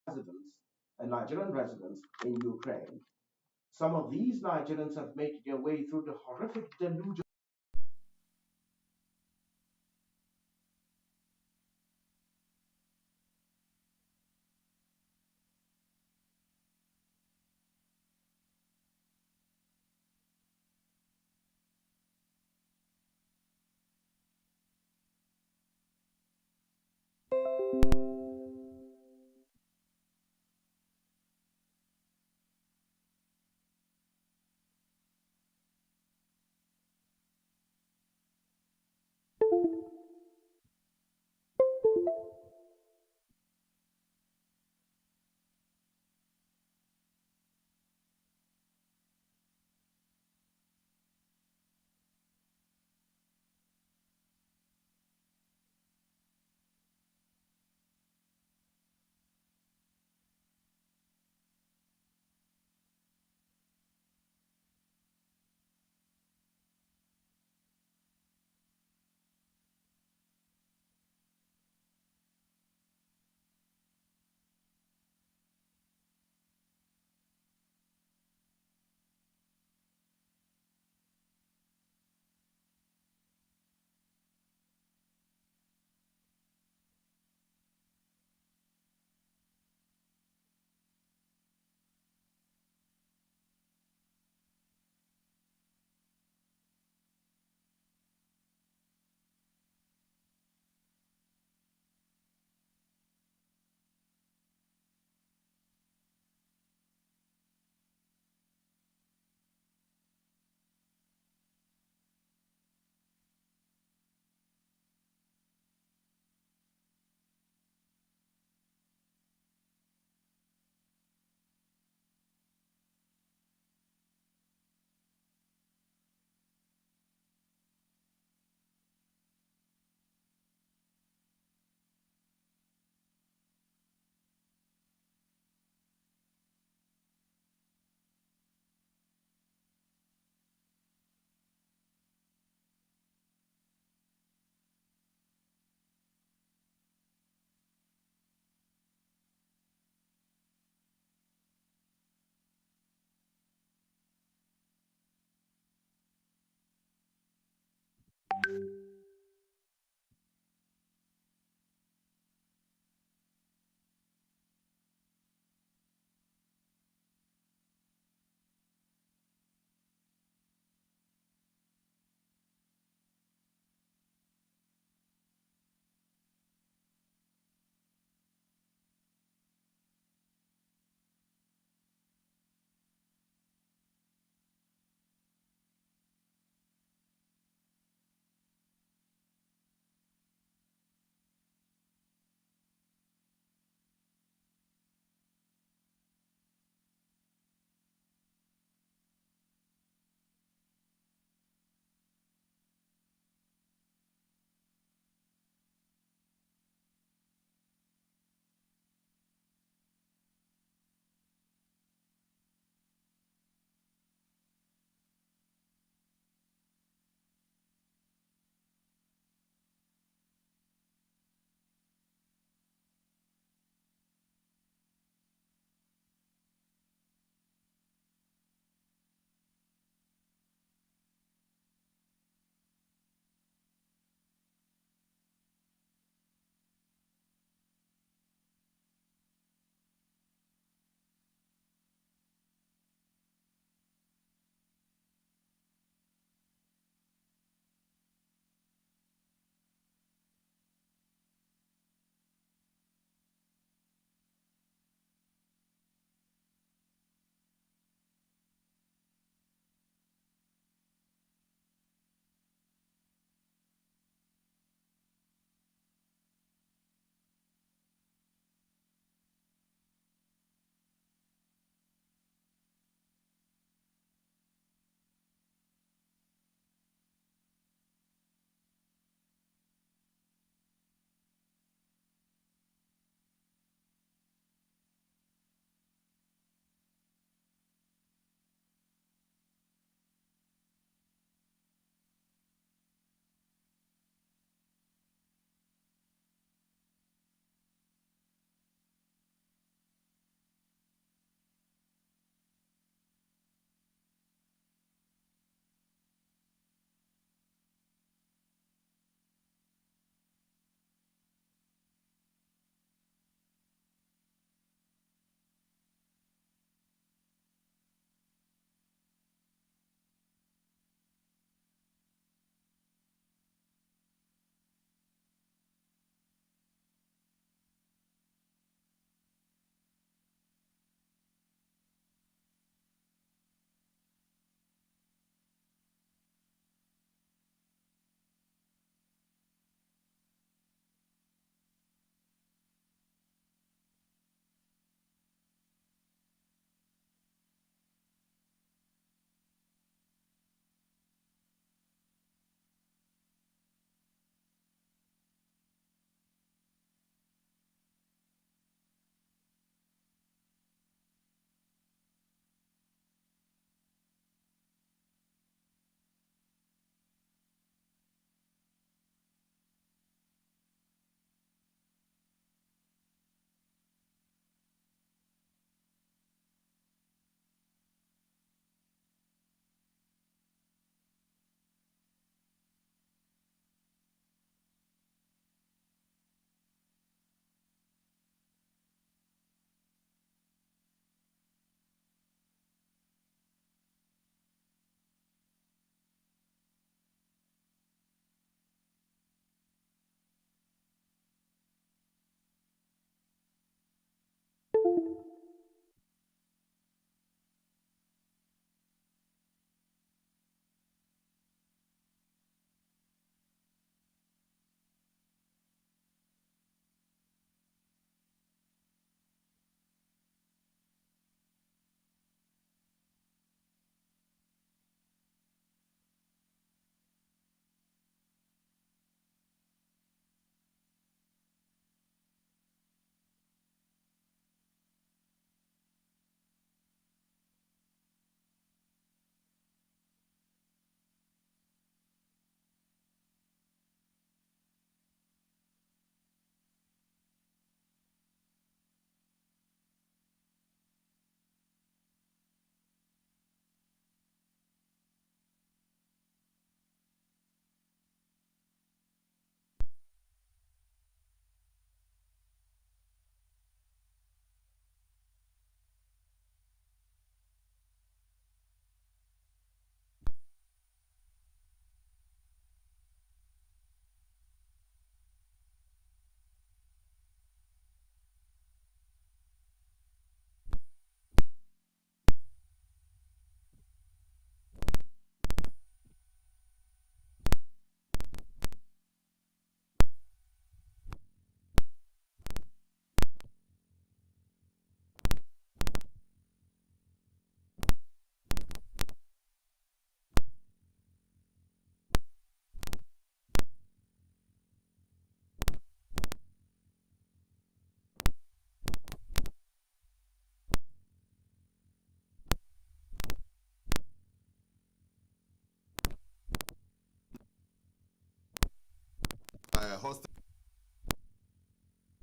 residents, Nigerian residents in Ukraine. Some of these Nigerians have made their way through the horrific deluge.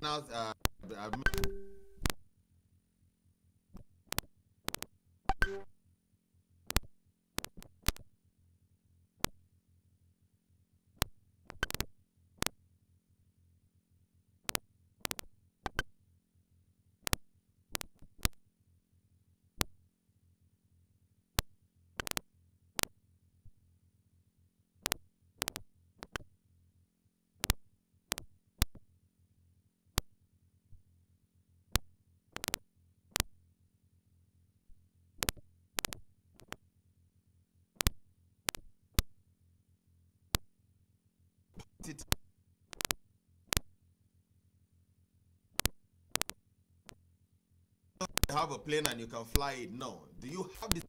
now, have a plane and you can fly it. No. Do you have this?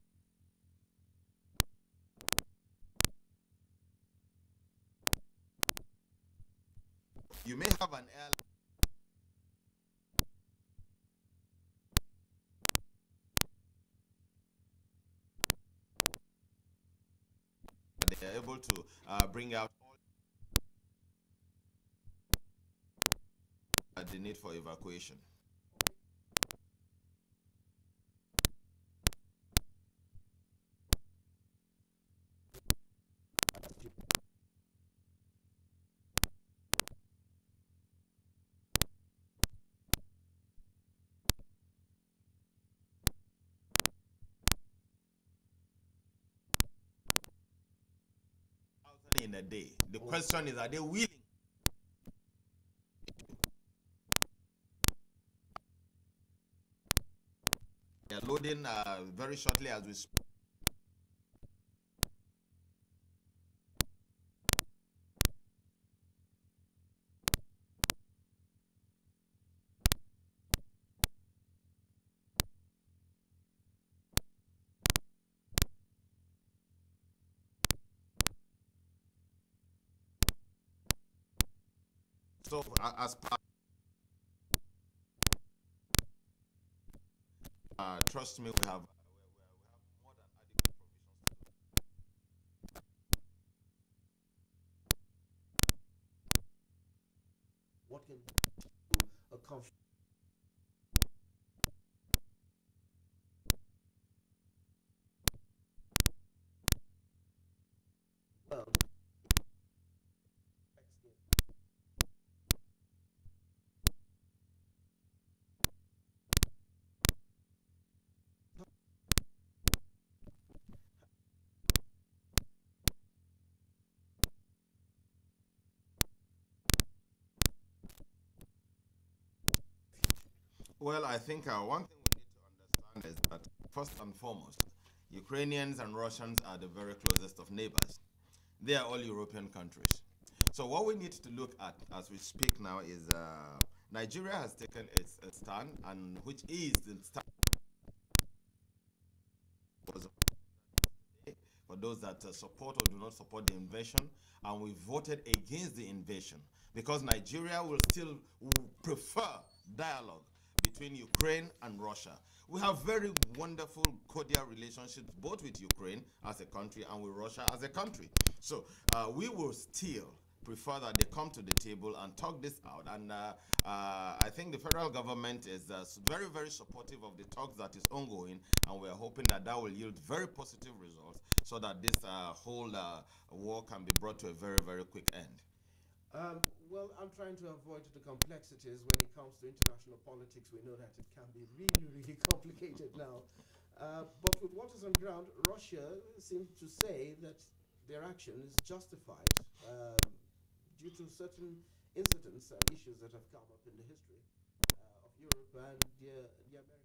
You may have an airline. They are able to bring out all the need for evacuation. In a day. The question is, are they willing? They are loading very shortly as we speak. So, as part, trust me, we have more than adequate provisions. What can a conflict? Well, Well, I think one thing we need to understand is that first and foremost, Ukrainians and Russians are the very closest of neighbors. They are all European countries. So what we need to look at as we speak now is Nigeria has taken its stand, and which is the stand for those that support or do not support the invasion, and we voted against the invasion because Nigeria will still prefer dialogue between Ukraine and Russia. We have very wonderful, cordial relationships both with Ukraine as a country and with Russia as a country. So we will still prefer that they come to the table and talk this out. And I think the federal government is very, very supportive of the talks that is ongoing, and we're hoping that that will yield very positive results so that this whole war can be brought to a very, very quick end. Well, I'm trying to avoid the complexities when it comes to international politics. We know that it can be really, really complicated now. But with what is on ground, Russia seems to say that their action is justified due to certain incidents and issues that have come up in the history of Europe and the America.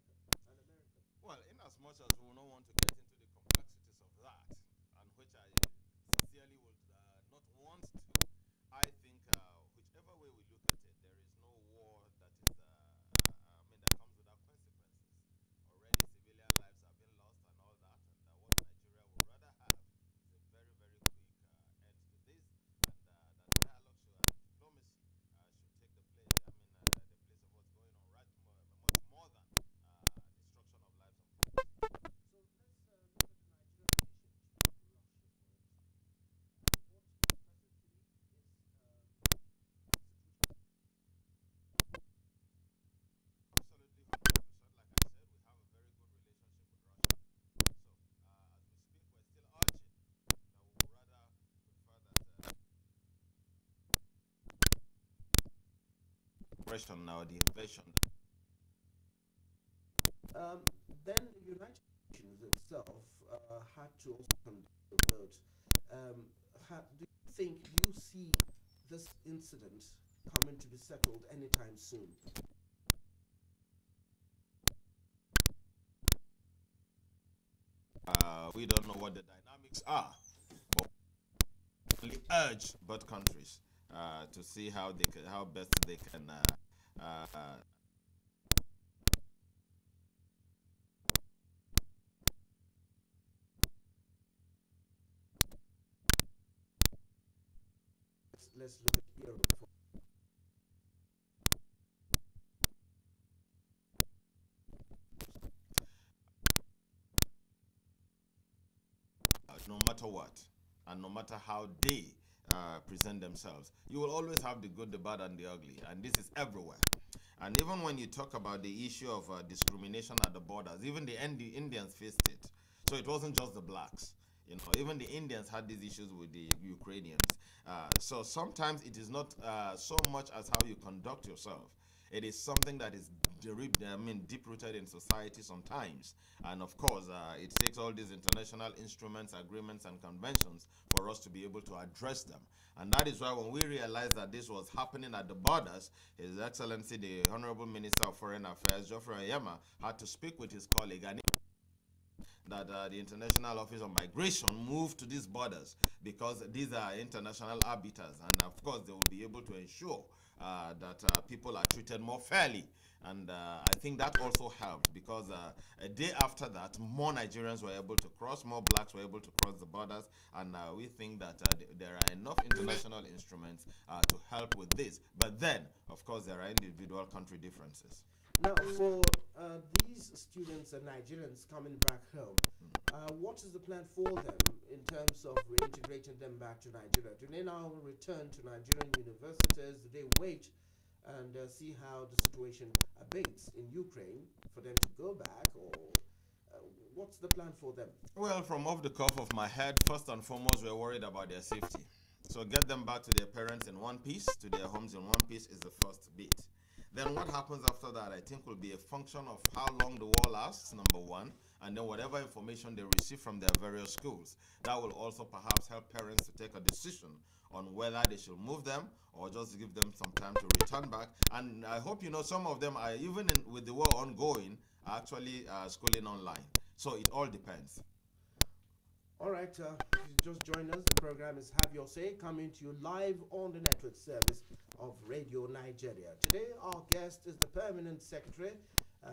Well, in as much as we will not want to get into the complexities of that, and which I sincerely would not want to, I think whichever way we look at it, there is no war that is, that comes without consequences. Already civilian lives have been lost and all that, and what Nigeria would rather have is a very, very quick end to this, and that dialogue and diplomacy should take the place, the place of what's going on right much more than destruction of lives and property. So let's look at the Nigerian relationship to Russia, for instance. What presently is the situation aggression or the invasion. Then the United Nations itself had to also conduct a vote. Do you see this incident coming to be settled anytime soon? We don't know what the dynamics are, but we urge both countries to see how best they can let's look at Europe. No matter what, and no matter how they present themselves, you will always have the good, the bad, and the ugly, and this is everywhere. And even when you talk about the issue of discrimination at the borders, even the Indians faced it. So it wasn't just the blacks. You know, even the Indians had these issues with the Ukrainians. So sometimes it is not so much as how you conduct yourself. It is something that is deep-rooted in society sometimes. And of course, it takes all these international instruments, agreements, and conventions for us to be able to address them. And that is why when we realized that this was happening at the borders, His Excellency, the Honorable Minister of Foreign Affairs, Geoffrey Oyema, had to speak with his colleague and that the International Office of Migration moved to these borders because these are international arbiters, and of course they will be able to ensure that people are treated more fairly. And I think that also helped because a day after that, more Nigerians were able to cross, more blacks were able to cross the borders, and we think that there are enough international instruments to help with this. But then, of course, there are individual country differences. Now, for these students and Nigerians coming back home, what is the plan for them in terms of reintegrating them back to Nigeria? Do they now return to Nigerian universities? Do they wait and see how the situation abates in Ukraine for them to go back, or what's the plan for them? Well, from off the cuff of my head, first and foremost, we're worried about their safety. So get them back to their parents in one piece, to their homes in one piece is the first bit. Then what happens after that, I think, will be a function of how long the war lasts, number one, and then whatever information they receive from their various schools. That will also perhaps help parents to take a decision on whether they should move them or just give them some time to return back. And I hope you know some of them are, even with the war ongoing, are actually schooling online. So it all depends. All right, if you just joined us, the program is Have Your Say, coming to you live on the network service of Radio Nigeria. Today, our guest is the Permanent Secretary,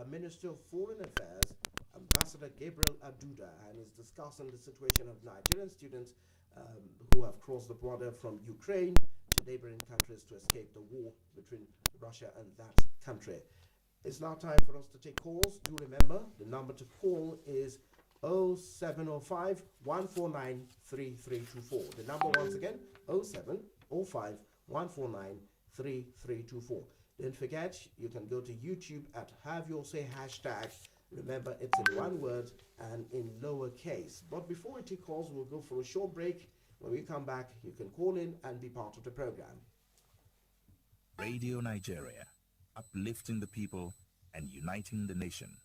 Minister of Foreign Affairs, Ambassador Gabriel Aduda, and is discussing the situation of Nigerian students who have crossed the border from Ukraine to neighboring countries to escape the war between Russia and that country. It's now time for us to take calls. Do remember, the number to call is 0705 149 3324. The number once again, 0705 149 3324. Don't forget, you can go to YouTube at Have Your Say hashtag. Remember, it's in one word and in lowercase. But before we take calls, we'll go for a short break. When we come back, you can call in and be part of the program. Radio Nigeria, uplifting the people and uniting the nation.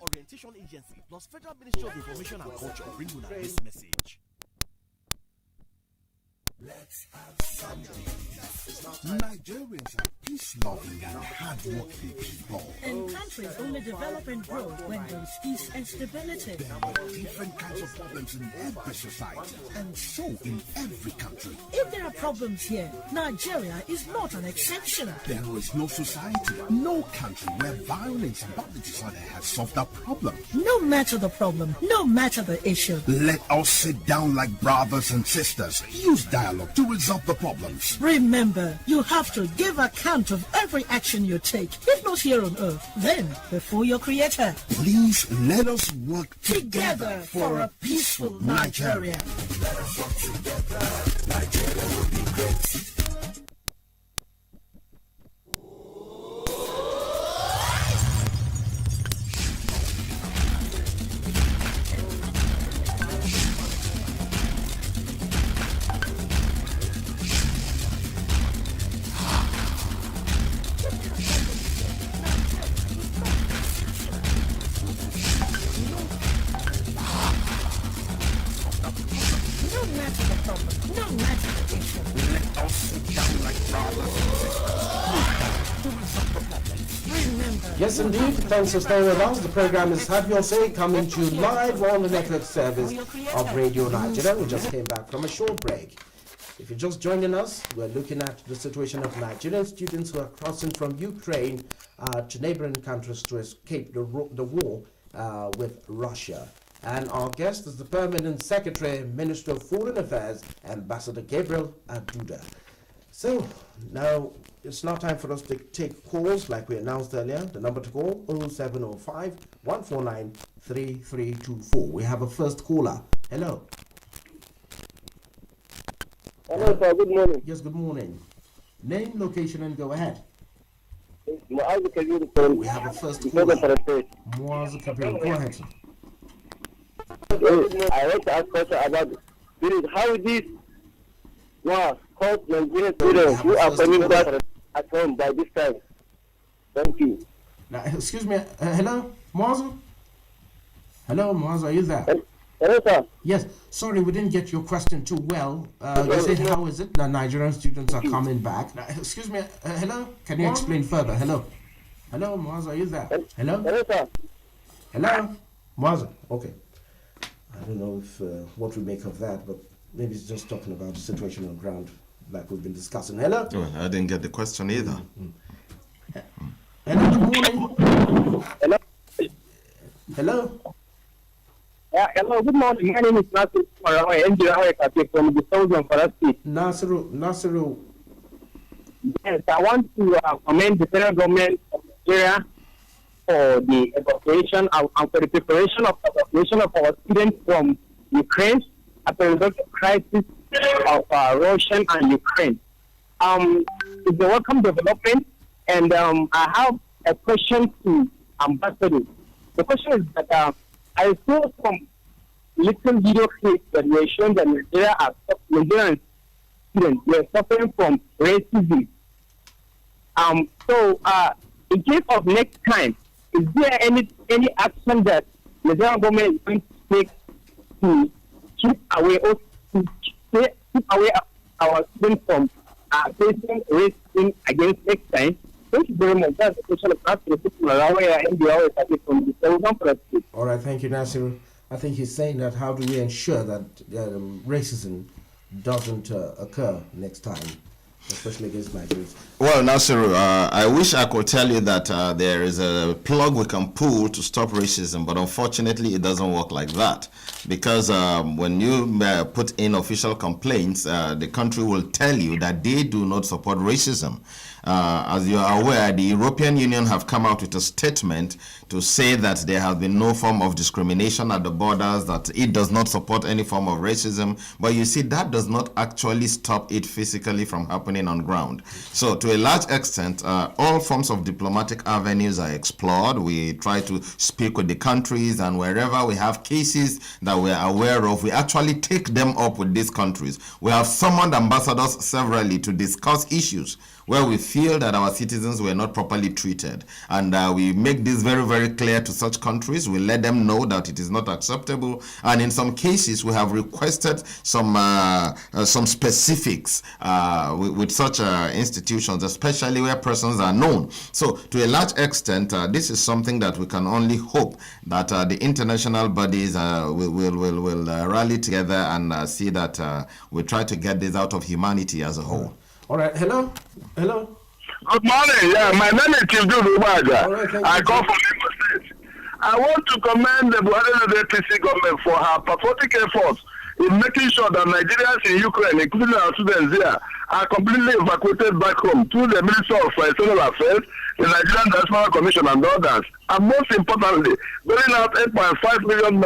Orientation Agency plus Federal Ministry of Information and Culture bring you this message. Let's have something. Nigerians are peace-loving and hard-working people. And countries only develop and grow when there's peace and stability. There are different kinds of problems in every society, and so in every country. If there are problems here, Nigeria is not an exception. There is no society, no country where violence and bad disorder has solved that problem. No matter the problem, no matter the issue. Let us sit down like brothers and sisters. Use dialogue to resolve the problems. Remember, you have to give account of every action you take, if not here on earth, then before your creator. Please let us work Together for a peaceful Nigeria. Let us work together. Nigeria will be great. Yes, indeed. Thanks for staying with us. The program is Have Your Say, coming to you live on the network service of Radio Nigeria. We just came back from a short break. If you're just joining us, we're looking at the situation of Nigerian students who are crossing from Ukraine to neighboring countries to escape the war with Russia. And our guest is the Permanent Secretary, Minister of Foreign Affairs, Ambassador Gabriel Aduda. So, now it's now time for us to take calls like we announced earlier. The number to call, 0705 149 3324. We have a first caller. Hello. Hello, sir. Good morning. Yes, good morning. Name, location, and go ahead. We have a first caller. Muaz Kabir, go ahead, sir. I want to ask question about this. How this was called Nigerian students who are coming back at home by this time. Thank you. Now, excuse me. Hello, Muaz? Hello, Muaz, are you there? Hello, sir. Yes. Sorry, we didn't get your question too well. You said, how is it that Nigerian students are coming back? Now, excuse me. Hello? Can you explain further? Hello? Hello, Muaz, are you there? Hello? Hello, sir. Hello? Muaz? Okay. I don't know if what we make of that, but maybe it's just talking about the situation on ground like we've been discussing. Hello? Well, I didn't get the question either. Hello, good morning. Hello? Hello? Yeah, hello, good morning. My name is Nasiru from the southern Forest State. Nasiru. Yes, I want to commend the federal government of Nigeria for the evacuation and for the preparation of evacuation of our students from Ukraine as a result of crisis of Russia and Ukraine. It's a welcome development, and I have a question to Ambassador. The question is that I saw some little video clips that were shown that Nigerian students were suffering from racism. So, in case of next time, is there any action that the Nigerian government is going to take to keep away or to keep away our students from facing racism against next time? Thank you very much. That's the question of asking the people around where NBR is from the Southern Forest State. All right, thank you, Nasir. I think he's saying that how do we ensure that racism doesn't occur next time, especially against Nigerians? Well, Nasiru, I wish I could tell you that there is a plug we can pull to stop racism, but unfortunately it doesn't work like that. Because when you put in official complaints, the country will tell you that they do not support racism. As you are aware, the European Union have come out with a statement to say that there has been no form of discrimination at the borders, that it does not support any form of racism. But you see, that does not actually stop it physically from happening on ground. So to a large extent, all forms of diplomatic avenues are explored. We try to speak with the countries, and wherever we have cases that we're aware of, we actually take them up with these countries. We have summoned ambassadors severally to discuss issues where we feel that our citizens were not properly treated. And we make this very, very clear to such countries. We let them know that it is not acceptable. And in some cases, we have requested some specifics with such institutions, especially where persons are known. So to a large extent, this is something that we can only hope that the international bodies will rally together and see that we try to get this out of humanity as a whole. All right. Hello. Hello. Good morning. Yeah, my name is Zubairu Dada. I come from Imo State. I want to commend the Buhari APC government for her patriotic efforts in making sure that Nigerians in Ukraine, including our students here, are completely evacuated back home through the Ministry of External Affairs, the Nigerian Diaspora Commission, and others. And most importantly, going out $8.5 million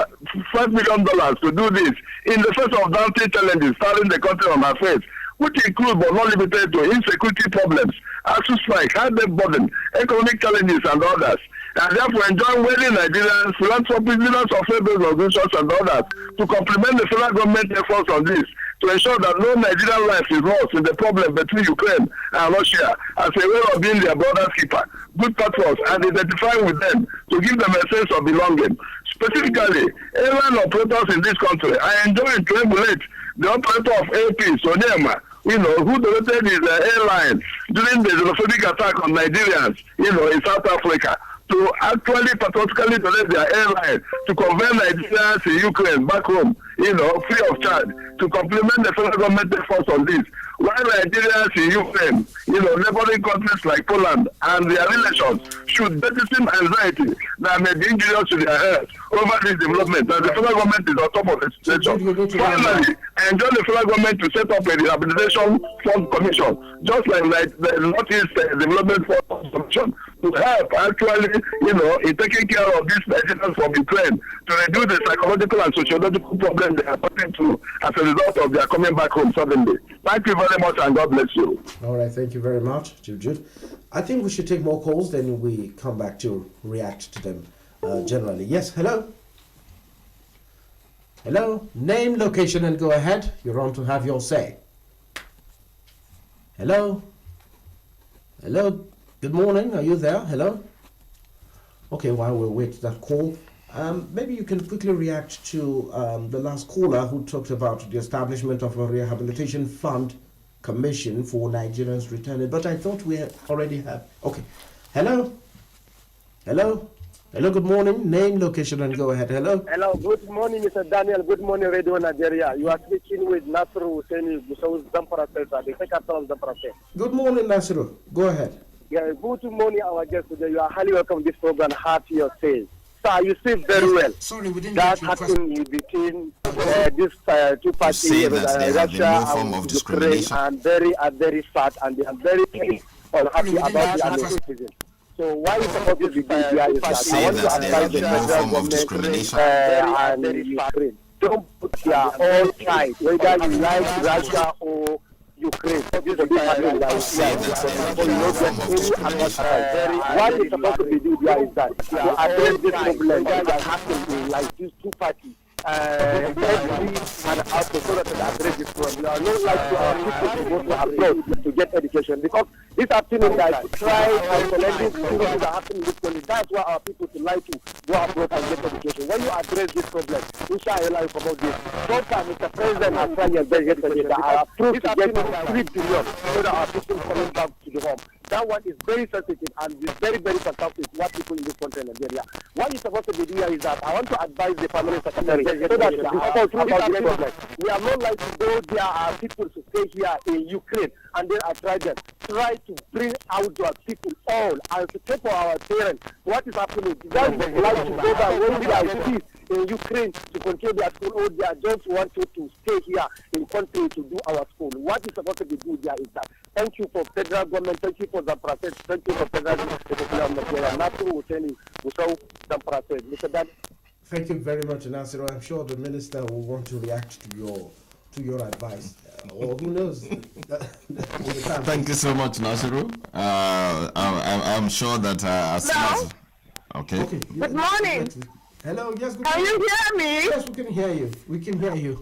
to do this in the face of daunting challenges starting the country on our face, which include but not limited to insecurity problems, ASU strike, high debt burden, economic challenges, and others. And therefore enjoy wealthy Nigerians, philanthropists, leaders of faith-based organizations, and others to complement the federal government efforts on this, to ensure that no Nigerian life is lost in the problem between Ukraine and Russia as a way of being their brother's keeper, good patriots, and identifying with them to give them a sense of belonging. Specifically, airline operators in this country, I enjoy to emulate the operator of AP, Sonyema, who donated his airline during the xenophobic attack on Nigerians, in South Africa, to actually patriotically donate their airline to convey Nigerians in Ukraine back home, free of charge, to complement the federal government efforts on this. While Nigerians in Ukraine, neighboring countries like Poland and their relations should jettison anxiety that may be injurious to their health over this development, and the federal government is on top of the situation. Finally, I enjoy the federal government to set up a rehabilitation fund commission, just like the Northeast Development Fund Commission, to help actually, in taking care of these Nigerians from Ukraine, to reduce the psychological and sociological problems they are putting through as a result of their coming back home suddenly. Thank you very much, and God bless you. All right, thank you very much, Jude. I think we should take more calls, then we come back to react to them generally. Yes, hello? Hello? Name, location, and go ahead. You're on to have your say. Hello? Hello? Good morning. Are you there? Hello? Okay, while we wait that call, maybe you can quickly react to the last caller who talked about the establishment of a rehabilitation fund commission for Nigerians returning. But I thought we already have. Okay. Hello? Hello? Hello, good morning. Name, location, and go ahead. Hello? Hello, good morning, Mr. Daniel. Good morning, Radio Nigeria. You are speaking with Nasiru Hussein Gusau's Zamfara State, the capital of Zamfara State. Good morning, Nasiru. Go ahead. Yeah, good morning, our guest today. You are highly welcome to this program. Happy your say. Sir, you see very well. Sorry, we didn't that happened between these two parties, Russia and Ukraine, and very sad, and they are very unhappy about the administration. So why is supposed to be doing here is that I want to advise the federal government and Ukraine. Don't put your own side, whether you like Russia or Ukraine. This is a big matter that is here. What is supposed to be doing here is that to address this problem that happens in like these two parties. Every and also so that they address this problem. We are not like to our people to go to abroad to get education, because this afternoon guys try and collecting students that happen in this country. That's why our people to like to go abroad and get education. When you address this problem, we shall like about this. So far, Mr. President has tried your best yesterday that are approved to get 3 billion so that our people coming back to the home. That one is very sensitive and is very, very fantastic what people in this country in Nigeria. What is supposed to be doing is that I want to advise the family secretary so that we are not like to go there are people to stay here in Ukraine and then I try to bring out your people all and to take for our parents what is happening. Just like to go there when they are peace in Ukraine to continue their school, or they just want to stay here in country to do our school. What is supposed to be good there is that. Thank you for federal government, thank you for the process, thank you for federal government. Nothing will tell you, the process. Mr. Dan. Thank you very much, Nasiru. I'm sure the minister will want to react to your advice. Or who knows? Thank you so much, Nasiru. I'm sure that as soon as... Okay. Good morning. Hello, yes, good morning. Can you hear me? Yes, we can hear you. We can hear you.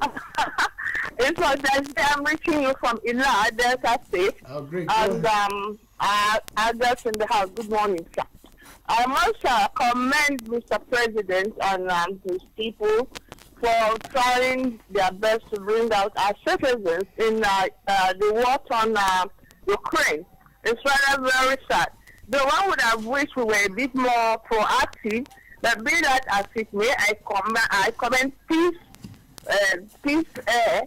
It was I'm reaching you from Ila, Delta State. Oh, great. And I guess in the house. Good morning, sir. I must commend Mr. President and his people for trying their best to bring out our citizens in the war on Ukraine. It's rather very sad. The one would have wished we were a bit more proactive, but be that as it may, I commend Peace Air.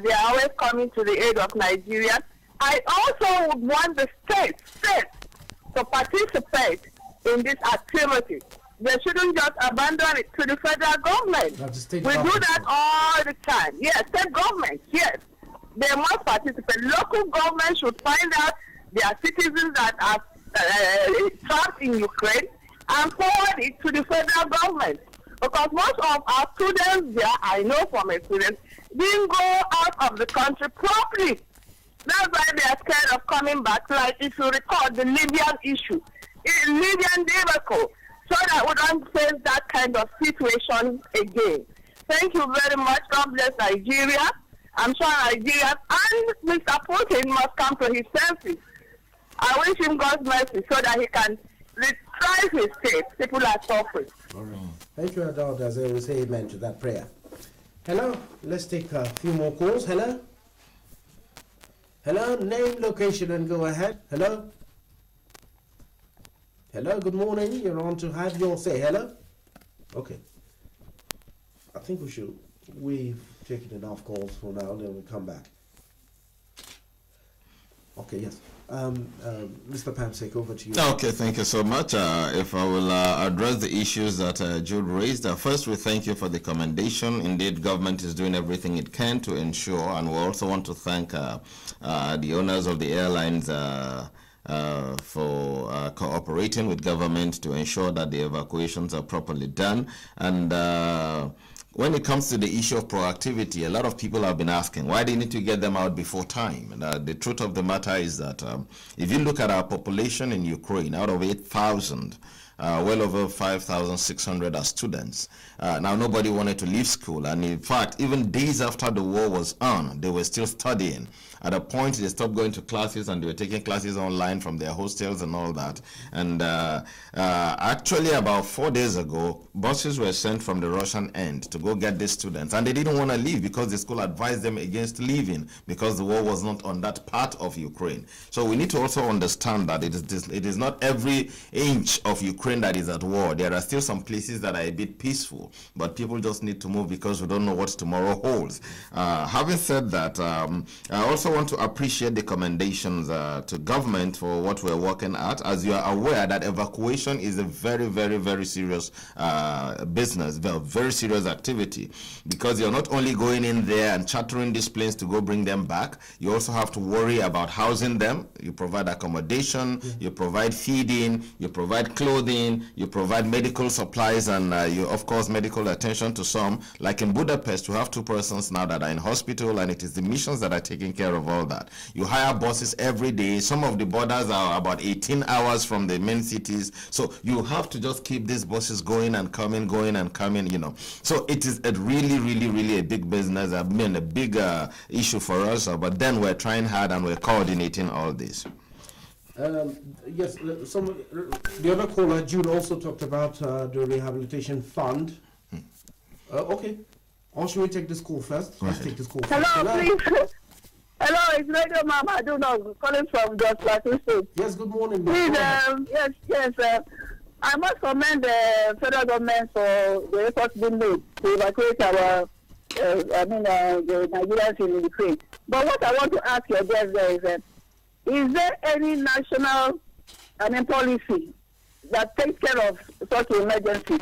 They are always coming to the aid of Nigeria. I also would want the states to participate in this activity. They shouldn't just abandon it to the federal government. We do that all the time. Yes, state governments, yes. They must participate. Local governments should find out their citizens that are trapped in Ukraine and forward it to the federal government. Because most of our students there, I know from experience, didn't go out of the country properly. That's why they are scared of coming back. Like if you recall the Libyan issue, Libyan debacle, so that we don't face that kind of situation again. Thank you very much. God bless Nigeria. I'm sure Nigeria and Mr. Putin must come to his senses. I wish him God's mercy so that he can retrieve his state. People are suffering. All right. Thank you, Adult, as I will say amen to that prayer. Hello, let's take a few more calls. Hello? Hello, name, location, and go ahead. Hello? Hello, good morning. You're on to have your say. Hello? Okay. I think we've taken enough calls for now, then we'll come back. Okay, yes. Mr. Pamsek, over to you. Okay, thank you so much. If I will address the issues that Jude raised. First, we thank you for the commendation. Indeed, government is doing everything it can to ensure, and we also want to thank the owners of the airlines for cooperating with government to ensure that the evacuations are properly done. And when it comes to the issue of proactivity, a lot of people have been asking, why do you need to get them out before time? And, the truth of the matter is that if you look at our population in Ukraine, out of 8,000, well over 5,600 are students. Now, nobody wanted to leave school. And in fact, even days after the war was on, they were still studying. At a point, they stopped going to classes and they were taking classes online from their hostels and all that. And actually, about 4 days ago, buses were sent from the Russian end to go get these students. And they didn't want to leave because the school advised them against leaving because the war was not on that part of Ukraine. So we need to also understand that it is not every inch of Ukraine that is at war. There are still some places that are a bit peaceful, but people just need to move because we don't know what tomorrow holds. Having said that, I also want to appreciate the commendations to government for what we're working at. As you are aware that evacuation is a very, very, very serious business, very serious activity, because you're not only going in there and chartering these planes to go bring them back, you also have to worry about housing them. You provide accommodation, you provide feeding, you provide clothing, you provide medical supplies, and you, of course, medical attention to some. Like in Budapest, you have 2 persons now that are in hospital, and it is the missions that are taking care of all that. You hire buses every day. Some of the borders are about 18 hours from the main cities. So you have to just keep these buses going and coming, you know. So it is a really, really, really a big business. I mean, a big issue for us. But then we're trying hard and we're coordinating all this. Yes, the other caller, Jude, also talked about the rehabilitation fund. Okay. Or should we take this call first? Let's take this call first. Hello, please. Hello, it's Radio Mama. I don't know, calling from Jos Plateau State. Yes, good morning. Please, yes. I must commend the federal government for the efforts being made to evacuate our, the Nigerians in Ukraine. But what I want to ask your guest there is there any national policy that takes care of such emergencies?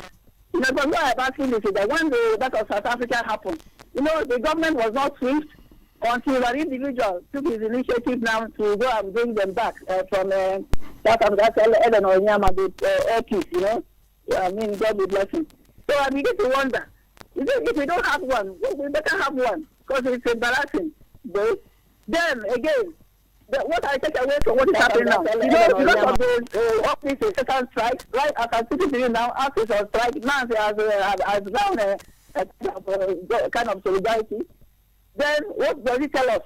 You know, but why I'm asking this is that when that of South Africa happened, you know, the government was not swift until an individual took his initiative now to go and bring them back from South Africa, Ellen or Nyama, the air peace, you know. I mean, God be blessing. So I begin to wonder, if we don't have one, we better have one, because it's embarrassing. Then, again, what I take away from what is happening now, you know, because of the office second strike, right, as I'm speaking to you now, office on strike, now has down a kind of solidarity. then what does it tell us?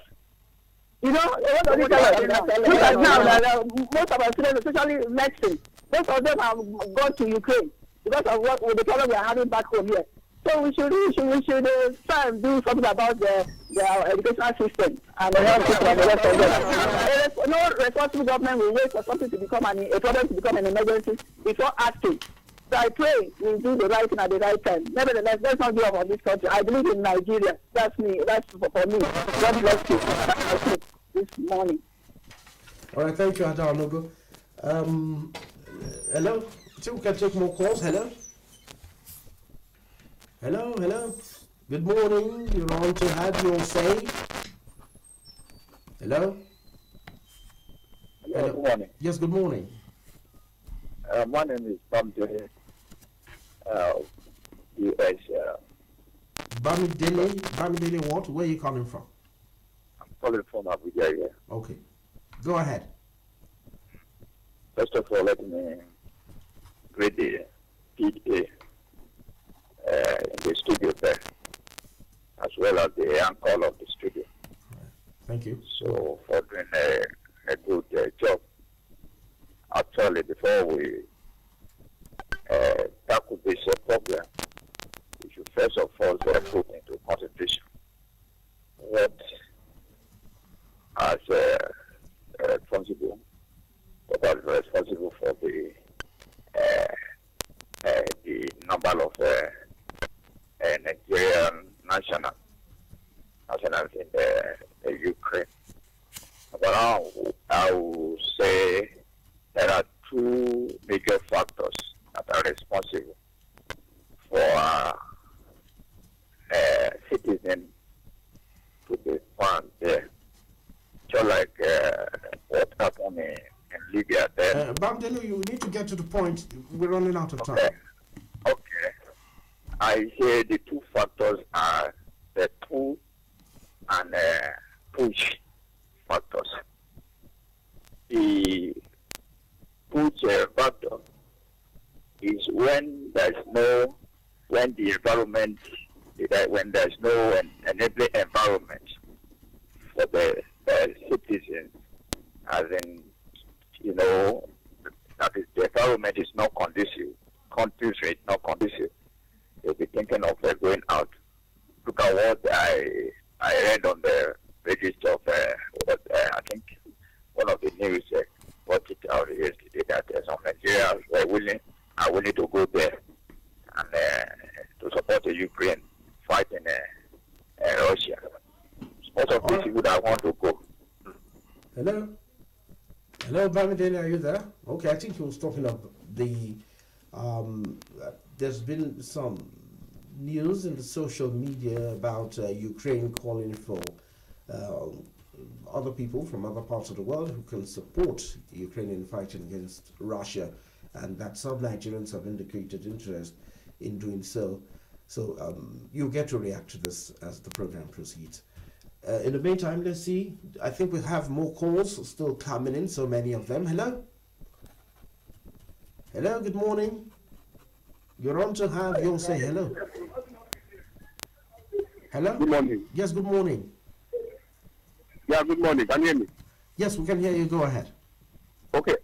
You know, what does it tell us? Look at now, most of our students, especially medicine, most of them have gone to Ukraine because of what the problem we are having back home here. So we should try and do something about the educational system and the health system and the rest of them. No responsible government will wait for something to become a problem to become an emergency before acting. So I pray we'll do the right thing at the right time. Nevertheless, let's not give up on this country. I believe in Nigeria. That's me. That's for me. God bless you. That's it this morning. All right, thank you, Ada Onogo. Hello? So we can take more calls. Hello? Hello? Good morning. You're on to have your say. Hello? Hello. Good morning. Yes, good morning. My name is Bamidele, U.S. Bamidele what? Where are you coming from? I'm calling from Abuja here. Okay. Go ahead. First of all, let me greet the PA in the studio there, as well as the anchor of the studio. Right. Thank you. So, for doing a good job. Actually, before we tackle this problem, we should first of all put into consideration what, as responsible for the number of Nigerian nationals in the Ukraine. But I will say there are two major factors that are responsible for citizens to be found there. Just like what happened in Libya then. Bamidele, you need to get to the point. We're running out of time. Okay. I say the two factors are the pull and push factors. The push factor is when there's no enabling environment for the citizens, as in, you know, that is, the environment is not conducive, countries not conducive. They'll be thinking of going out. Look at what I read on the register of I think one of the news brought it out yesterday that some Nigerians are willing to go there and to support the Ukraine fighting Russia. Most of these people that want to go. Hello, Bamidele, are you there? Okay, I think he was talking about the. There's been some news in the social media about Ukraine calling for other people from other parts of the world who can support Ukrainian fighting against Russia, and that some Nigerians have indicated interest in doing so. So you'll get to react to this as the program proceeds. In the meantime, let's see. I think we have more calls still coming in, so many of them. Hello? Hello, good morning. You're on to have your say. Hello? Hello? Good morning. Yes, good morning. Yeah, good morning. Can you hear me? Yes, we can hear you. Go ahead. Okay.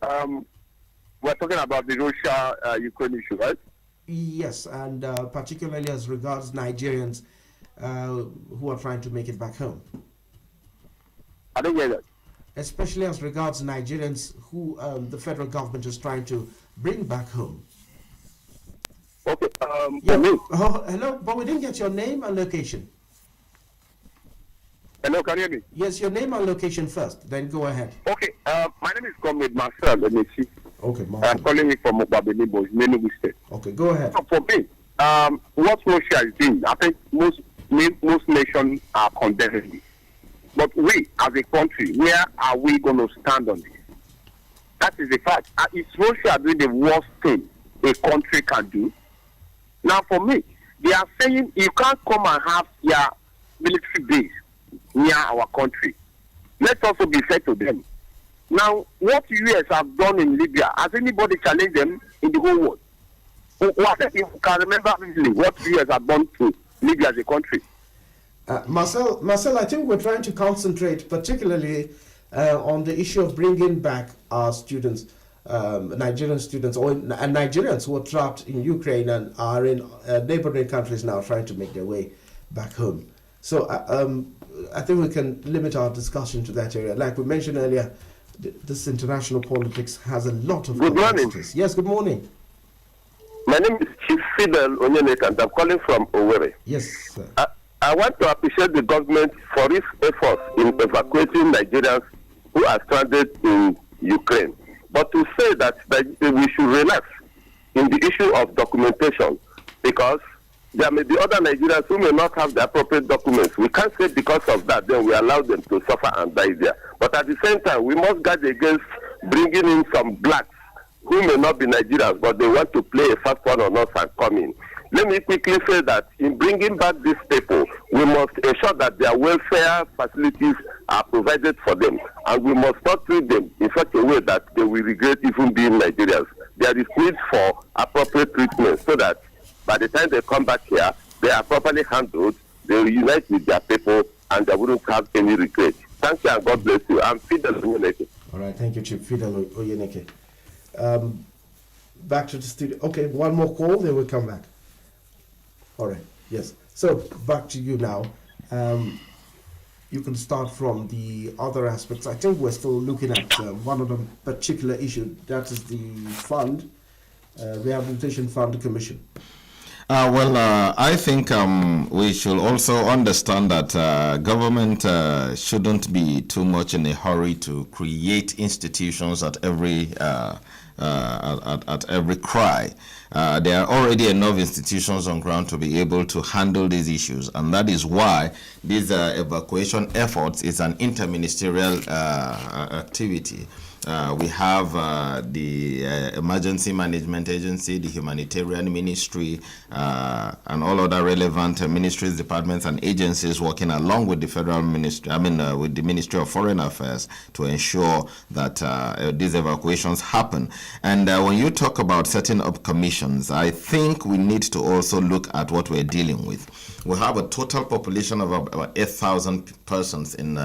We're talking about the Russia-Ukraine issue, right? Yes, and particularly as regards Nigerians who are trying to make it back home. I don't get that. Especially as regards Nigerians who the federal government is trying to bring back home. Okay. Yeah. Hello, but we didn't get your name and location. Hello, can you hear me? Yes, your name and location first, then go ahead. Okay. My name is Comrade Marcel Benesi. Okay, Marcel. I'm calling you from Mokbabenibo, Enugu State. Okay, go ahead. So for me, what Russia is doing, I think most nations are condemning it. But we, as a country, where are we going to stand on this? That is the fact. Is Russia doing the worst thing a country can do? Now, for me, they are saying you can't come and have your military base near our country. Let's also be fair to them. Now, what US have done in Libya, has anybody challenged them in the whole world? What if you can remember easily what US have done to Libya as a country? Marcel, I think we're trying to concentrate particularly on the issue of bringing back our students, Nigerian students, and Nigerians who are trapped in Ukraine and are in neighboring countries now trying to make their way back home. So I think we can limit our discussion to that area. Like we mentioned earlier, this international politics has a lot of Good morning. complexities. Yes, good morning. My name is Chief Fidel Onyenek, and I'm calling from Owerri. Yes, sir. I want to appreciate the government for its efforts in evacuating Nigerians who are stranded in Ukraine. But to say that we should relax in the issue of documentation, because there may be other Nigerians who may not have the appropriate documents. We can't say because of that, then we allow them to suffer and die there. But at the same time, we must guard against bringing in some blacks who may not be Nigerians, but they want to play a fast one on us and come in. Let me quickly say that in bringing back these people, we must ensure that their welfare facilities are provided for them, and we must not treat them in such a way that they will regret even being Nigerians. There is need for appropriate treatment so that by the time they come back here, they are properly handled, they will unite with their people, and they wouldn't have any regret. Thank you, and God bless you. I'm Fidel Oyeneke. All right, thank you, Chief Fidel Oyeneke. Back to the studio. Okay, one more call, then we'll come back. All right, yes. So back to you now. You can start from the other aspects. I think we're still looking at one of the particular issue, that is the fund, Rehabilitation Fund Commission. I think we should also understand that government shouldn't be too much in a hurry to create institutions at every cry. There are already enough institutions on ground to be able to handle these issues, and that is why this evacuation efforts is an interministerial activity. We have the Emergency Management Agency, the Humanitarian Ministry, and all other relevant ministries, departments, and agencies working along with the Federal Ministry, with the Ministry of Foreign Affairs to ensure that these evacuations happen. And when you talk about setting up commissions, I think we need to also look at what we're dealing with. We have a total population of about 8,000 persons in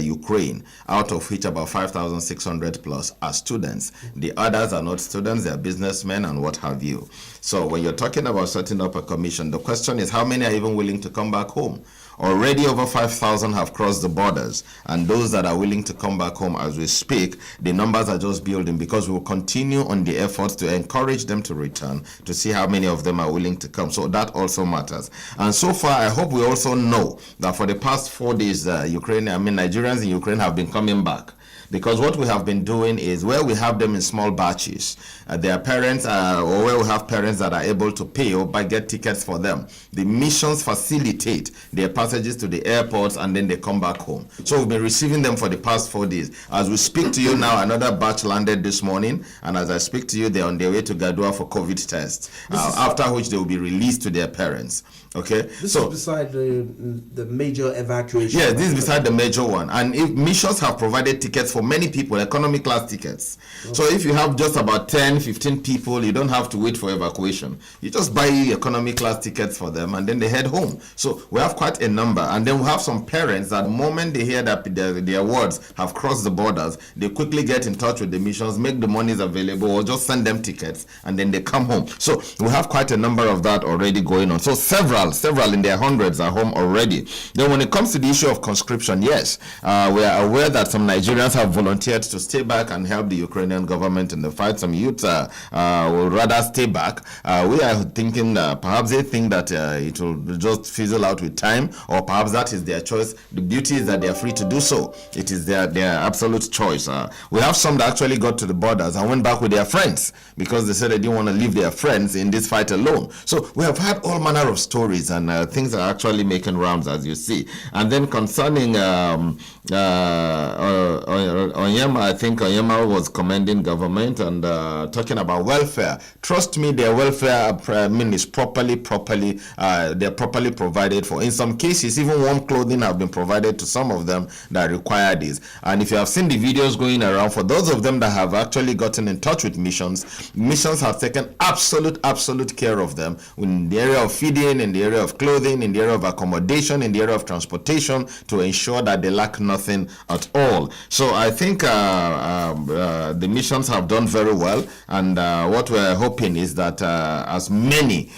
Ukraine, out of which about 5,600 plus are students. The others are not students, they are businessmen and what have you. So when you're talking about setting up a commission, the question is how many are even willing to come back home? Already over 5,000 have crossed the borders, and those that are willing to come back home as we speak, the numbers are just building, because we will continue on the efforts to encourage them to return, to see how many of them are willing to come. So that also matters. And so far, I hope we also know that for the past 4 days, Nigerians in Ukraine have been coming back. Because what we have been doing is, where we have them in small batches, their parents, or where we have parents that are able to pay or get tickets for them, the missions facilitate their passages to the airports, and then they come back home. So we've been receiving them for the past 4 days. As we speak to you now, another batch landed this morning, and as I speak to you, they're on their way to Gadua for COVID tests, after which they will be released to their parents. Okay, this is beside the major evacuation. Yes, this is beside the major one. And if missions have provided tickets for many people, economy class tickets. Okay. So if you have just about 10, 15 people, you don't have to wait for evacuation. You just buy economy class tickets for them, and then they head home. So we have quite a number. And then we have some parents that the moment they hear that their wards have crossed the borders, they quickly get in touch with the missions, make the monies available, or just send them tickets, and then they come home. So we have quite a number of that already going on. So several in their hundreds are home already. Then when it comes to the issue of conscription, yes, we are aware that some Nigerians have volunteered to stay back and help the Ukrainian government in the fight. Some youth will rather stay back. We are thinking perhaps they think that it will just fizzle out with time, or perhaps that is their choice. The beauty is that they are free to do so. It is their absolute choice. We have some that actually got to the borders and went back with their friends because they said they didn't want to leave their friends in this fight alone. So we have had all manner of stories, and things are actually making rounds, as you see. And then concerning Onyema, I think Onyema was commending government and talking about welfare. Trust me, their welfare is properly they're properly provided for. In some cases, even warm clothing have been provided to some of them that require this. And if you have seen the videos going around, for those of them that have actually gotten in touch with missions have taken absolute care of them in the area of feeding, in the area of clothing, in the area of accommodation, in the area of transportation, to ensure that they lack nothing at all. So I think the missions have done very well, and what we're hoping is that as many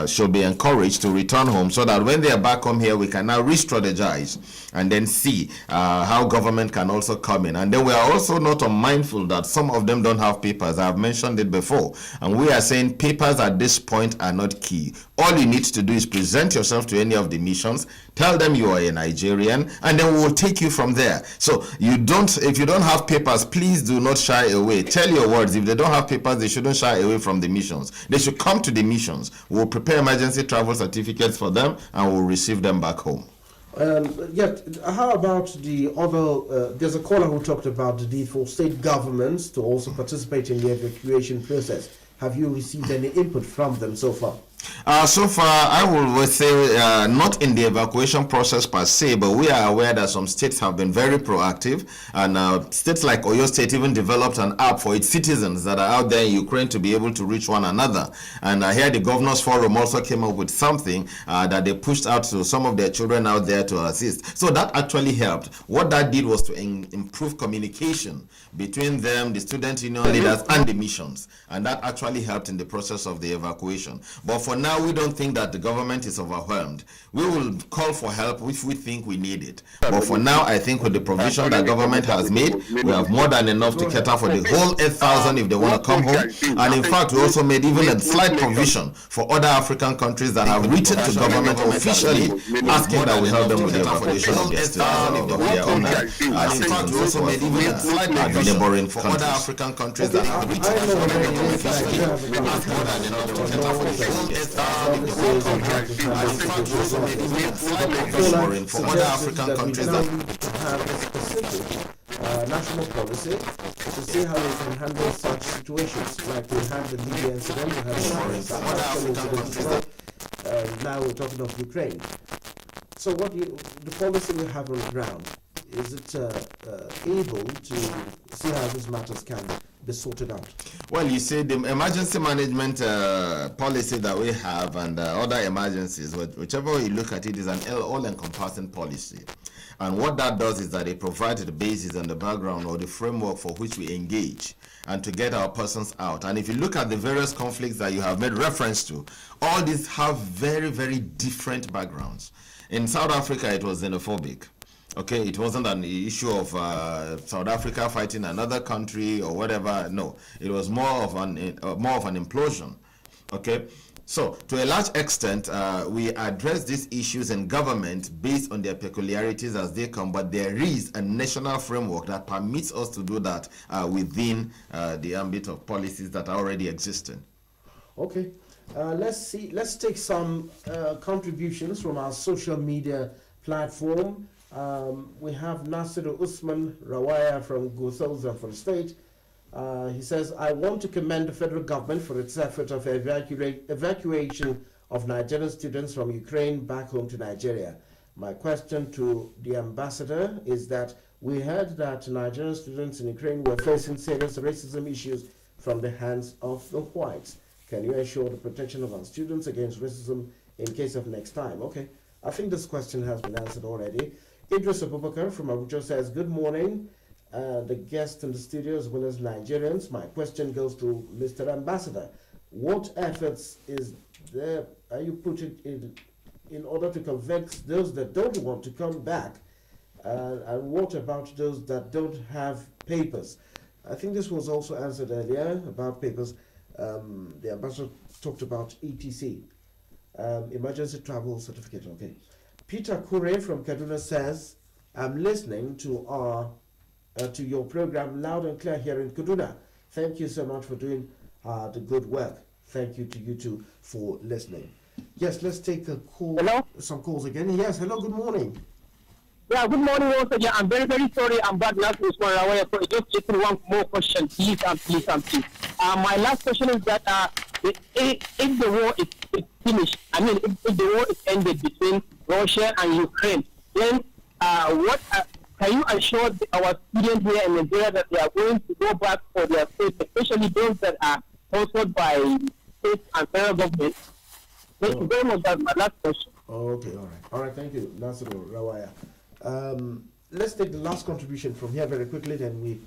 should be encouraged to return home, so that when they are back home here, we can now re-strategize and then see how government can also come in. And then we are also not unmindful that some of them don't have papers. I've mentioned it before, and we are saying papers at this point are not key. All you need to do is present yourself to any of the missions, tell them you are a Nigerian, and then we will take you from there. So if you don't have papers, please do not shy away. Tell your words. If they don't have papers, they shouldn't shy away from the missions. They should come to the missions. We'll prepare emergency travel certificates for them, and we'll receive them back home. Yet, how about the other? There's a caller who talked about the need for state governments to also participate in the evacuation process. Have you received any input from them so far? So far, I will say not in the evacuation process per se, but we are aware that some states have been very proactive, and states like Oyo State even developed an app for its citizens that are out there in Ukraine to be able to reach one another. And here the Governors Forum also came up with something that they pushed out to some of their children out there to assist. So that actually helped. What that did was to improve communication between them, the student union leaders, and the missions. And that actually helped in the process of the evacuation. But for now, we don't think that the government is overwhelmed. We will call for help if we think we need it. But for now, I think with the provision that government has made, we have more than enough to cater for the whole 8,000 if they want to come home. And in fact, we also made even a slight provision for other African countries that have written to government officially asking that we help them with the evacuation of their own citizens. We also made even a slight provision neighboring for other African countries that have written to government officially asking that enough to cater for the whole 8,000 if they want to come home. And in fact, we also made even a slight provision for other African countries that have a specific national policy to see how we can handle such situations, like we had the Libya incident, we had the South incident as well. Now we're talking of Ukraine. So the policy we have on the ground, is it able to see how these matters can be sorted out? Well, you see, the emergency management policy that we have and other emergencies, whichever way you look at it, is an all-encompassing policy. And what that does is that it provides the basis and the background or the framework for which we engage and to get our persons out. And if you look at the various conflicts that you have made reference to, all these have very, very different backgrounds. In South Africa, it was xenophobic. Okay, it wasn't an issue of South Africa fighting another country or whatever. No, it was more of an implosion. Okay, so to a large extent, we address these issues in government based on their peculiarities as they come. But there is a national framework that permits us to do that within the ambit of policies that are already existing. Okay, let's take some contributions from our social media platform. We have Nasiru Usman Rawaya from Gusauza for the state. He says, I want to commend the federal government for its effort of evacuation of Nigerian students from Ukraine back home to Nigeria. My question to the ambassador is that we heard that Nigerian students in Ukraine were facing serious racism issues from the hands of the whites. Can you ensure the protection of our students against racism in case of next time? Okay, I think this question has been answered already. Idris Abubakar from Abuja says, good morning, the guests in the studio as well as Nigerians. My question goes to Mr. Ambassador. What efforts are you putting in order to convince those that don't want to come back? And what about those that don't have papers? I think this was also answered earlier about papers. The ambassador talked about ETC, emergency travel certificate. Okay. Peter Kure from Kaduna says, I'm listening to your program loud and clear here in Kaduna. Thank you so much for doing the good work. Thank you to you two for listening. Yes, let's take a call. Hello? Some calls again. Yes, hello, good morning. Yeah, good morning once again. I'm very, very sorry I'm back last week. So just taking one more question, please. My last question is that if the war is finished, I mean, if the war is ended between Russia and Ukraine, then what can you assure our students here in Nigeria that they are going to go back for their states, especially those that are sponsored by state and federal government? Thank you very much. That's my last question. Okay, all right. Thank you, Nasiru Rawaya. Let's take the last contribution from here very quickly, then we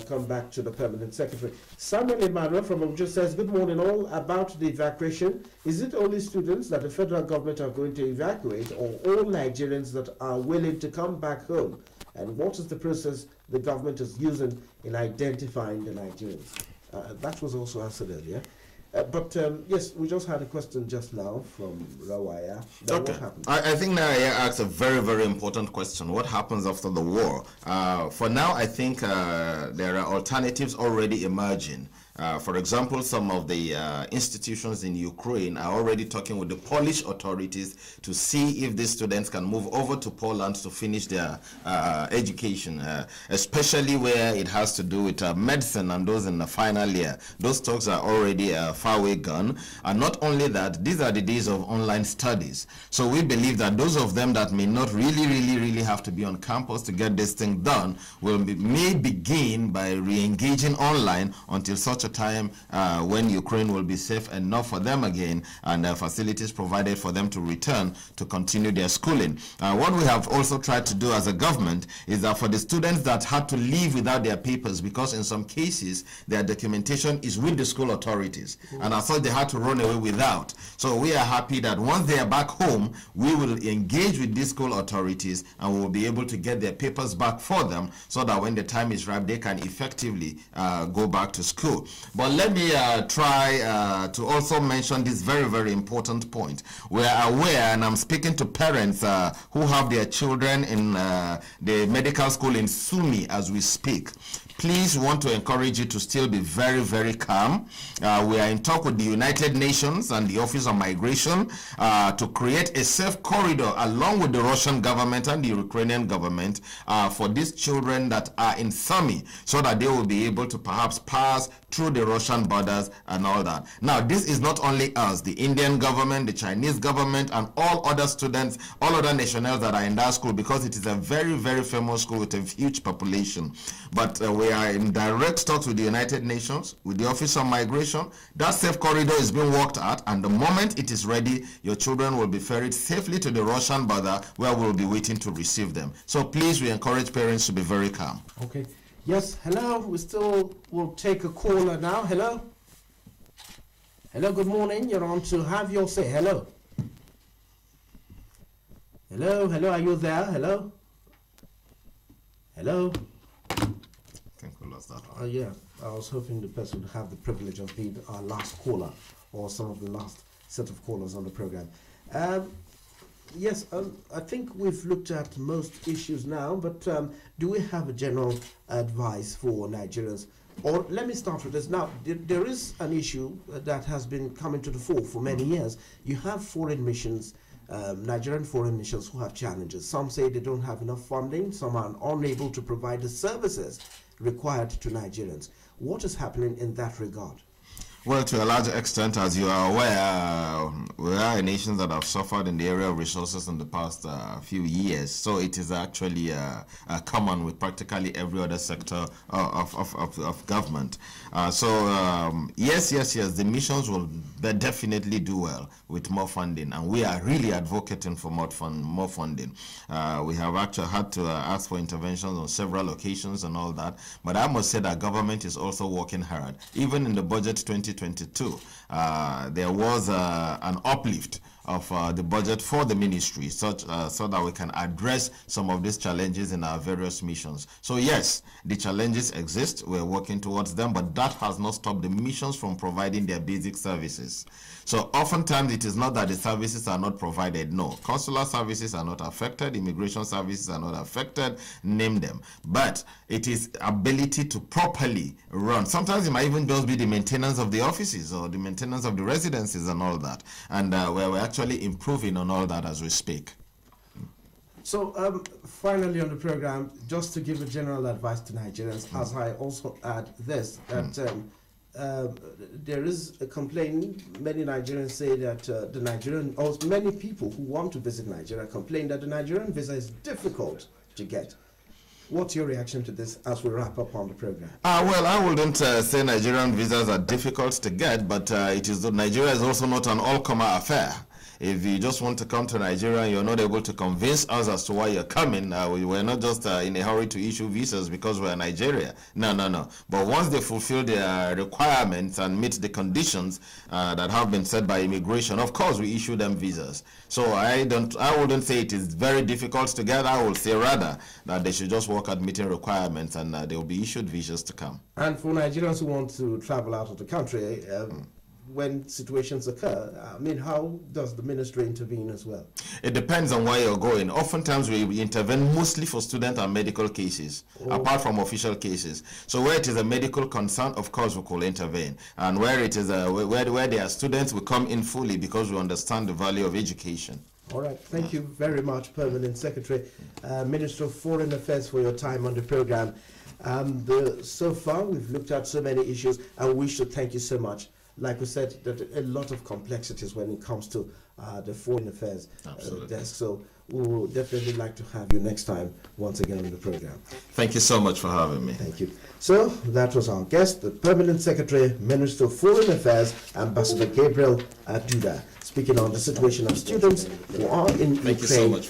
come back to the permanent secretary. Samuel Emmanuel from Abuja says, good morning all. About the evacuation, is it only students that the federal government are going to evacuate, or all Nigerians that are willing to come back home? And what is the process the government is using in identifying the Nigerians? That was also answered earlier. But yes, we just had a question just now from Rawaya. Okay. I think Naraya asked a very, very important question. What happens after the war? For now, I think there are alternatives already emerging. For example, some of the institutions in Ukraine are already talking with the Polish authorities to see if these students can move over to Poland to finish their education, especially where it has to do with medicine and those in the final year. Those talks are already far away gone. And not only that, these are the days of online studies. So we believe that those of them that may not really have to be on campus to get this thing done may begin by re-engaging online until such a time when Ukraine will be safe enough for them again and facilities provided for them to return to continue their schooling. What we have also tried to do as a government is that for the students that had to leave without their papers, because in some cases their documentation is with the school authorities, and as such they had to run away without. So we are happy that once they are back home, we will engage with these school authorities and we will be able to get their papers back for them so that when the time is ripe, they can effectively go back to school. But let me try to also mention this very important point. We are aware, and I'm speaking to parents who have their children in the medical school in Sumi as we speak. Please want to encourage you to still be very calm. We are in talk with the United Nations and the Office of Migration to create a safe corridor along with the Russian government and the Ukrainian government for these children that are in Sami, so that they will be able to perhaps pass through the Russian borders and all that. Now, this is not only us, the Indian government, the Chinese government, and all other students, all other nationals that are in that school, because it is a very famous school with a huge population. But we are in direct talks with the United Nations, with the Office of Migration. That safe corridor is being worked at, and the moment it is ready, your children will be ferried safely to the Russian border, where we'll be waiting to receive them. So please, we encourage parents to be very calm. Okay. Yes, hello. We still will take a caller now. Hello. Hello, good morning. You're on to Have Your Say. Hello. Hello, are you there? Hello. I think we lost that one. Yeah, I was hoping the person would have the privilege of being our last caller, or some of the last set of callers on the program. Yes, I think we've looked at most issues now, but do we have a general advice for Nigerians? Or let me start with this. Now, there is an issue that has been coming to the fore for many years. You have foreign missions, Nigerian foreign missions who have challenges. Some say they don't have enough funding. Some are unable to provide the services required to Nigerians. What is happening in that regard? Well, to a large extent, as you are aware, we are a nation that have suffered in the area of resources in the past few years. So it is actually common with practically every other sector of government. Yes, the missions will definitely do well with more funding, and we are really advocating for more funding. We have actually had to ask for interventions on several occasions and all that, but I must say that government is also working hard. Even in the budget 2022, there was an uplift of the budget for the ministry, so that we can address some of these challenges in our various missions. So yes, the challenges exist, we're working towards them, but that has not stopped the missions from providing their basic services. So oftentimes it is not that the services are not provided. No, consular services are not affected, immigration services are not affected, name them. But it is ability to properly run. Sometimes it might even just be the maintenance of the offices or the maintenance of the residences and all that. And we're actually improving on all that as we speak. So, finally on the program, just to give a general advice to Nigerians, as I also add this, that there is a complaint. Many Nigerians say that the Nigerian, or many people who want to visit Nigeria complain that the Nigerian visa is difficult to get. What's your reaction to this as we wrap up on the program? Well, I wouldn't say Nigerian visas are difficult to get, but Nigeria is also not an all-comer affair. If you just want to come to Nigeria and you're not able to convince us as to why you're coming, we're not just in a hurry to issue visas because we're Nigeria. No. But once they fulfill their requirements and meet the conditions that have been set by immigration, of course we issue them visas. So I wouldn't say it is very difficult to get. I would say rather that they should just work at meeting requirements and they will be issued visas to come. And for Nigerians who want to travel out of the country, when situations occur, how does the ministry intervene as well? It depends on where you're going. Oftentimes we intervene mostly for student and medical cases, apart from official cases. So where it is a medical concern, of course we could intervene. And where it is where there are students, we come in fully because we understand the value of education. All right. Thank you very much, Permanent Secretary, Minister of Foreign Affairs, for your time on the program. So far we've looked at so many issues, and we should thank you so much. Like we said, that a lot of complexities when it comes to the foreign affairs desk. So we will definitely like to have you next time once again on the program. Thank you so much for having me. Thank you. So that was our guest, the Permanent Secretary, Minister of Foreign Affairs, Ambassador Gabriel Dada, speaking on the situation of students who are in Ukraine,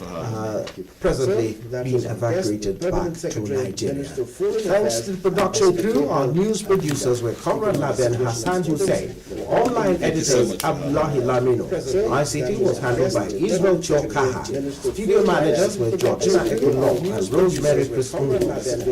presently being evacuated back to Nigeria. Thanks to the production crew, our news producers were Conrad Labi and Hassan Hussein. Online editors Abdullahi Lamino. ICT was handled by Israel Chokaha. Studio managers were Georgina Ekuno and Rosemary Christine.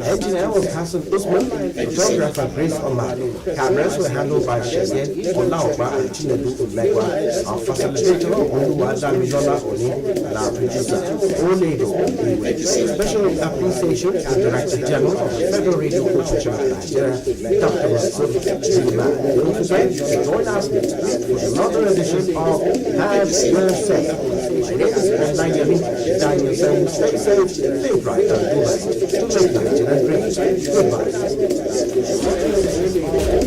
Engineer was Hassan Usman. Photographer Grace Omar. Cameras were handled by Shazien Olaoba and Chinedu Ulegwa. Our facilitator Oluwada Mizola Oni and our producer Oledo Iwe. Special appreciation to Director General of the Federal Radio Corporation of Nigeria, Dr. Rasul Zuma. Don't forget to join us next week for another edition of Have Well Said. My name is Nigerian Daniel saying stay safe, stay bright and do right to make Nigeria great. Goodbye.